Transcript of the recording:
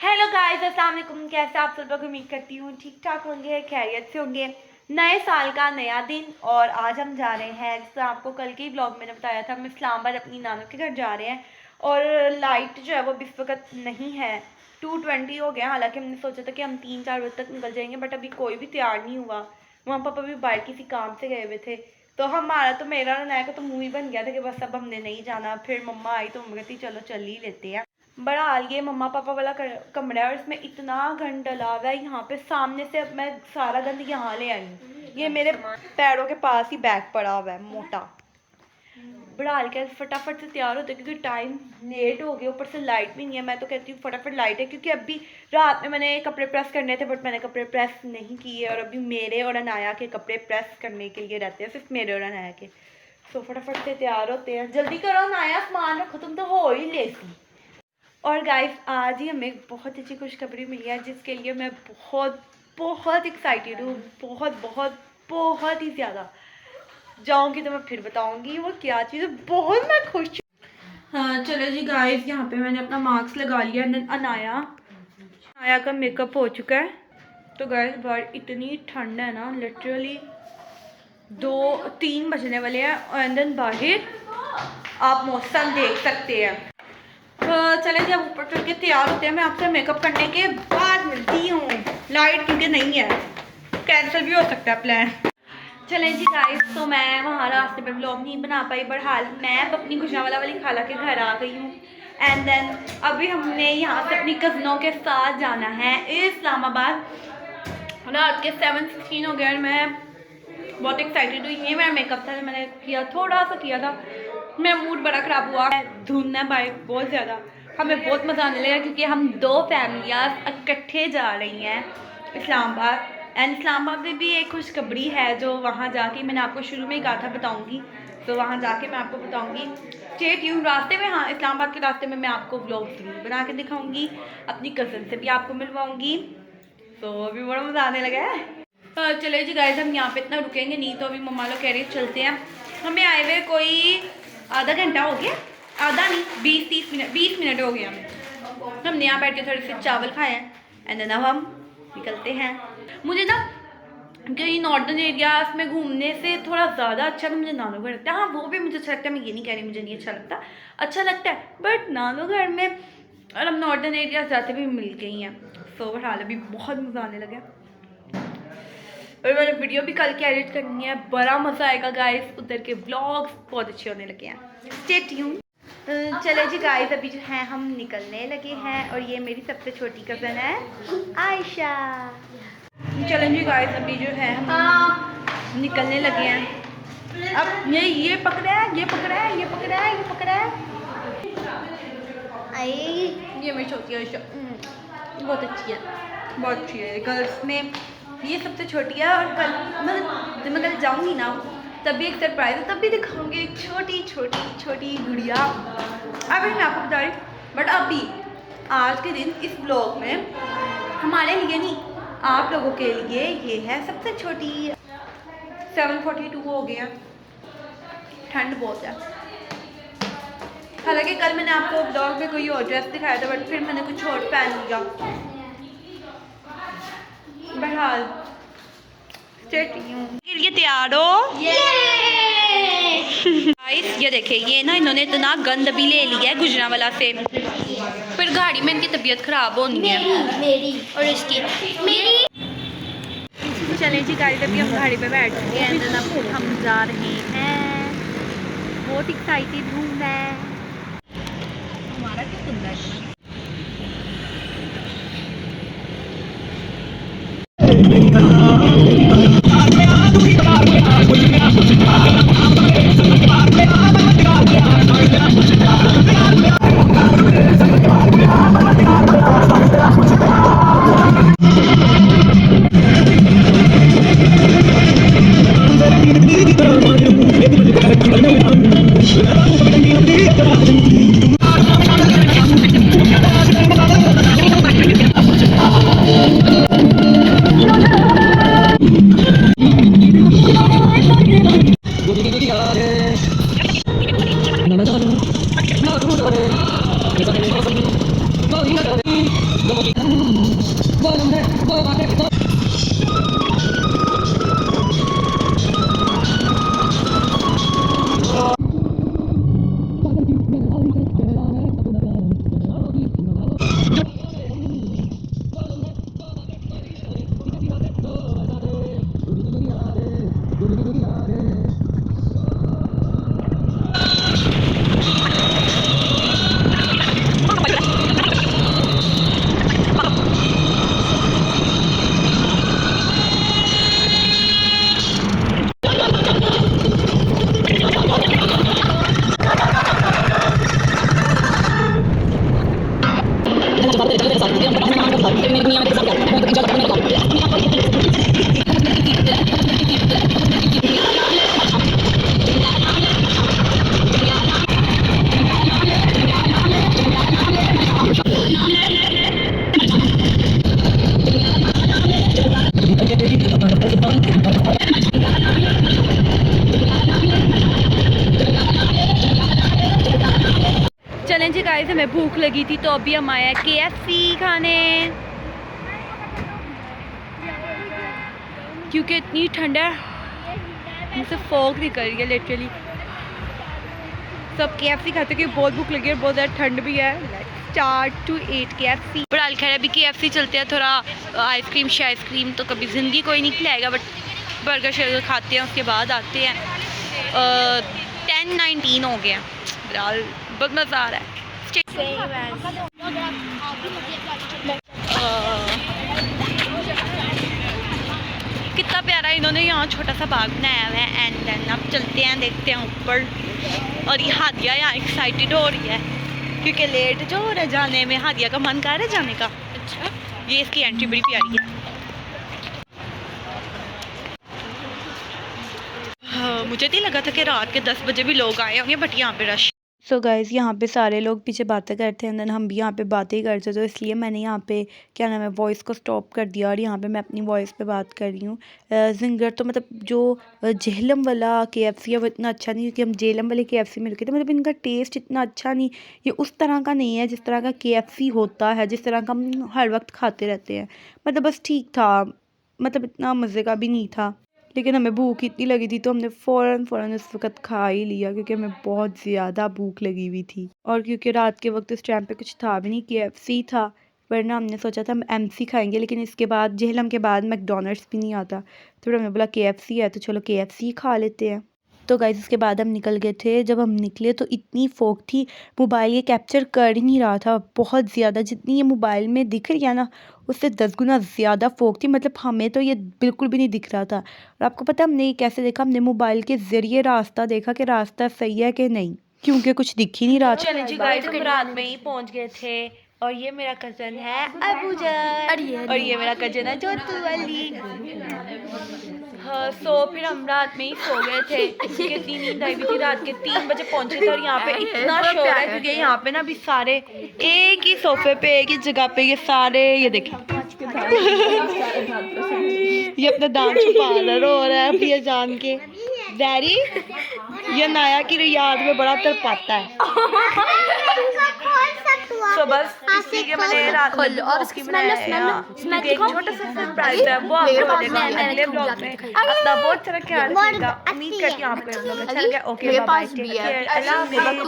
Hello guys, अस्सलाम वालेकुम। कैसे आप सब लोग? उम्मीद करती हूँ ठीक ठाक होंगे, खैरियत से होंगे। नए साल का नया दिन और आज हम जा रहे हैं, जैसे आपको कल के ही ब्लॉग मैंने बताया था, हम इस्लामाबाद अपनी नानू के घर जा रहे हैं। और लाइट जो है वो इस वक्त नहीं है, 2:20 हो गया। हालांकि हमने सोचा था कि हम 3-4 बजे तक निकल जाएंगे, बट अभी कोई भी तैयार नहीं हुआ। मम्मा पापा भी बाहर किसी काम से गए हुए थे, तो हमारा तो मेरा और नया का तो मुँह ही बन गया था कि बस अब हमने नहीं जाना। फिर मम्मा आई तो मम्मा कहती चलो चल ही लेते हैं। बड़ा हाल ये मम्मा पापा वाला कमरा है और इसमें इतना गंद डला हुआ है। यहाँ पे सामने से अब मैं सारा गंद यहाँ ले आई हूँ। ये मेरे पैरों के पास ही बैग पड़ा हुआ है मोटा। बड़ा हाल के फटाफट से तैयार होते क्योंकि टाइम लेट हो गया, ऊपर से लाइट भी नहीं है। मैं तो कहती हूँ फटाफट लाइट है, क्योंकि अभी रात में मैंने कपड़े प्रेस करने थे बट मैंने कपड़े प्रेस नहीं किए, और अभी मेरे और अनाया के कपड़े प्रेस करने के लिए रहते हैं, सिर्फ मेरे और अनाया के। तो फटाफट से तैयार होते हैं। जल्दी करो अनाया, सामान रखो, तुम तो हो ही लेती। और गाइस आज ही हमें बहुत अच्छी खुशखबरी मिली है, जिसके लिए मैं बहुत बहुत एक्साइटेड हूँ। बहुत बहुत बहुत ही ज़्यादा। जाऊँगी तो मैं फिर बताऊँगी वो क्या चीज़ है। बहुत मैं खुश हूँ। हाँ चलो जी गाइस, यहाँ पे मैंने अपना मास्क लगा लिया। अनाया का मेकअप हो चुका है। तो गाइस बाहर इतनी ठंड है ना, लिटरली 2-3 बजने वाले हैं और देन बाहर आप मौसम देख सकते हैं। चले जब ऊपर चढ़ के तैयार होते हैं, मैं आपसे मेकअप करने के बाद मिलती हूँ। लाइट क्योंकि नहीं है, कैंसिल भी हो सकता है प्लान। चलें जी गाइस, तो मैं वहाँ रास्ते पर व्लॉग नहीं बना पाई, बहरहाल मैं अपनी गुजरांवाला वाली खाला के घर आ गई हूँ। एंड देन अभी हमने यहाँ से अपनी कज़नों के साथ जाना है इस्लामाबाद। रात के 7:16 हो गया और मैं बहुत एक्साइटेड हुई। ये मेरा मेकअप था, मैंने किया, थोड़ा सा किया था। मेरा मूड बड़ा ख़राब हुआ, धुंध है बाइक बहुत ज़्यादा। हमें बहुत मज़ा आने लगा क्योंकि हम 2 फैमिलियाँ इकट्ठे जा रही हैं इस्लामाबाद। एंड इस्लामाबाद में भी एक खुशखबरी है जो वहाँ जाके मैंने आपको शुरू में ही कहा था बताऊँगी, तो वहाँ जाके मैं आपको बताऊँगी। Stay tune. रास्ते में, हाँ इस्लामाबाद के रास्ते में मैं आपको व्लॉग ज़रूर बना के दिखाऊँगी, अपनी कज़न से भी आपको मिलवाऊँगी। तो अभी बड़ा मज़ा आने लगा है। चले जी गाइस, हम यहाँ पे इतना रुकेंगे नहीं, तो अभी मम्मा लोग कह रहे चलते हैं। हमें आए हुए कोई आधा घंटा हो गया, आधा नहीं 20 मिनट हो गए हमें। हमने यहाँ बैठ के थोड़े से चावल खाए हैं एंड देन अब हम निकलते हैं। मुझे ना कहीं नॉर्दर्न एरियाज में घूमने से थोड़ा ज़्यादा अच्छा तो मुझे नानू घर लगता है। हाँ वो भी मुझे अच्छा लगता है, मैं ये नहीं कह रही मुझे नहीं अच्छा लगता, अच्छा लगता है, बट नानू घर में और हम नॉर्दर्न एरियाज जाते भी मिल गई हैं। तो बहरहाल अभी बहुत मज़ा आने लगा और मैंने वीडियो भी कल की एडिट करनी है, बड़ा मज़ा आएगा गाइस। उधर के व्लॉग्स बहुत अच्छे होने लगे हैं, स्टे ट्यून। चले जी गाइस, अभी जो है हम निकलने लगे हैं और ये मेरी सबसे छोटी कज़न है आयशा। चलें जी गाइस, अभी जो है हम निकलने लगे हैं। अब ये पकड़ा है, ये पकड़ा है, ये पकड़ा है, ये पकड़ा है। ये मेरी छोटी आयशा बहुत अच्छी है, बहुत अच्छी है। गर्ल्स में ये सबसे छोटी है और कल जब मैं कल जाऊँगी ना तब भी एक सरप्राइज है, तब भी दिखाऊंगी एक छोटी छोटी छोटी गुड़िया। अभी मैं आपको बता रही, बट अभी आज के दिन इस ब्लॉग में हमारे लिए नहीं, आप लोगों के लिए ये है सबसे छोटी। 7:42 हो गया, ठंड बहुत है। हालांकि कल मैंने आपको ब्लॉग में कोई और ड्रेस दिखाया था, बट फिर मैंने कुछ और पहन लिया। बहरहाल ये तैयार हो। ये देखिए, ये ना इन्होंने इतना गंद भी ले लिया है गुजरांवाला से, फिर गाड़ी में इनकी तबीयत खराब होनी है, मेरी और इसकी मेरी। चलें जी गाड़ी, तभी हम गाड़ी पे बैठ चुके हैं, अब हम जा रहे हैं। बहुत एक्साइटेड हूँ मैं। हमारा क्या सुंदर है। चलें जी गाइस, हमें भूख लगी थी तो अभी हम आए हैं KFC खाने, क्योंकि इतनी ठंड है, मुझसे फॉग निकल रही है लिटरली। सब KFC खाते कि बहुत भूख लगी है, बहुत ज़्यादा ठंड भी है। Start to eat KFC। बड़ा खैर अभी KFC चलते हैं, थोड़ा आइसक्रीम शाइसक्रीम तो कभी ज़िंदगी कोई नहीं खिलाएगा, बट बर्गर शर्गर खाते हैं, उसके बाद आते हैं। 10:19 हो गया, बहरहाल बहुत मज़ा आ रहा है। कितना प्यारा इन्होंने यहाँ छोटा सा बाग बनाया हुआ है। एंड देन अब चलते हैं, देखते हैं ऊपर। और ये हादिया यहाँ एक्साइटेड हो रही है क्योंकि लेट जो हो रहा है जाने में, हादिया का मन कर रहा है जाने का। अच्छा, ये इसकी एंट्री बड़ी प्यारी है। हाँ, मुझे नहीं लगा था कि रात के 10 बजे भी लोग आए होंगे, बट यहाँ पे रश। सो गाइज़, यहाँ पे सारे लोग पीछे बातें करते हैं, देन हम भी यहाँ पे बातें ही करते, तो इसलिए मैंने यहाँ पे क्या नाम है वॉइस को स्टॉप कर दिया और यहाँ पे मैं अपनी वॉइस पे बात कर रही हूँ। जिंगर तो मतलब जो जेहलम वाला KFC है वो इतना अच्छा नहीं, क्योंकि हम जेहलम वाले KFC में रुके थे, मतलब इनका टेस्ट इतना अच्छा नहीं, ये उस तरह का नहीं है जिस तरह का KFC होता है, जिस तरह का हम हर वक्त खाते रहते हैं। मतलब बस ठीक था, मतलब इतना मज़े का भी नहीं था, लेकिन हमें भूख इतनी लगी थी तो हमने फ़ौरन उस वक़्त खा ही लिया, क्योंकि हमें बहुत ज़्यादा भूख लगी हुई थी। और क्योंकि रात के वक्त उस टाइम पे कुछ था भी नहीं, KFC था, वरना हमने सोचा था हम MC खाएंगे, लेकिन इसके बाद जेहलम के बाद मैकडॉनल्ड्स भी नहीं आता, तो फिर हमने बोला KFC है तो चलो KFC ही खा लेते हैं। तो गाइस इसके बाद हम निकल गए थे। जब हम निकले तो इतनी फोग थी, मोबाइल ये कैप्चर कर ही नहीं रहा था, बहुत ज़्यादा। जितनी ये मोबाइल में दिख रही है ना, उससे 10 गुना ज़्यादा फोग थी, मतलब हमें तो ये बिल्कुल भी नहीं दिख रहा था। और आपको पता है हमने ये कैसे देखा? हमने मोबाइल के ज़रिए रास्ता देखा कि रास्ता सही है कि नहीं, क्योंकि कुछ दिख ही नहीं रहा था। चलें जी गाइस, हम रात में ही पहुँच गए थे और ये मेरा कज़न है अबूजर और ये मेरा कज़न है जोतू अली। हाँ, सो फिर हम रात में ही सो गए थे क्योंकि इतनी नींद आई हुई थी। रात के 3 बजे पहुंचे थे और यहाँ पे इतना शोर है क्योंकि यहाँ पे ना अभी सारे एक ही सोफे पे एक ही जगह पे ये सारे, ये देखें ये अपना दांत छुपा रहा है अब ये जान के। ज़ैरी ये नाया की याद में बड़ा तड़पाता है। तो बस इसी के मैंने रात में और उसकी बनाया एक छोटा सा सरप्राइज है, वो आपको मिलेगा अगले ब्लॉग में। अपना बहुत सारा ख्याल रखिएगा। उम्मीद करती हूँ आपको ये ब्लॉग अच्छा लगा। ओके बाय, टेक केयर, अल्लाह हाफ़िज़।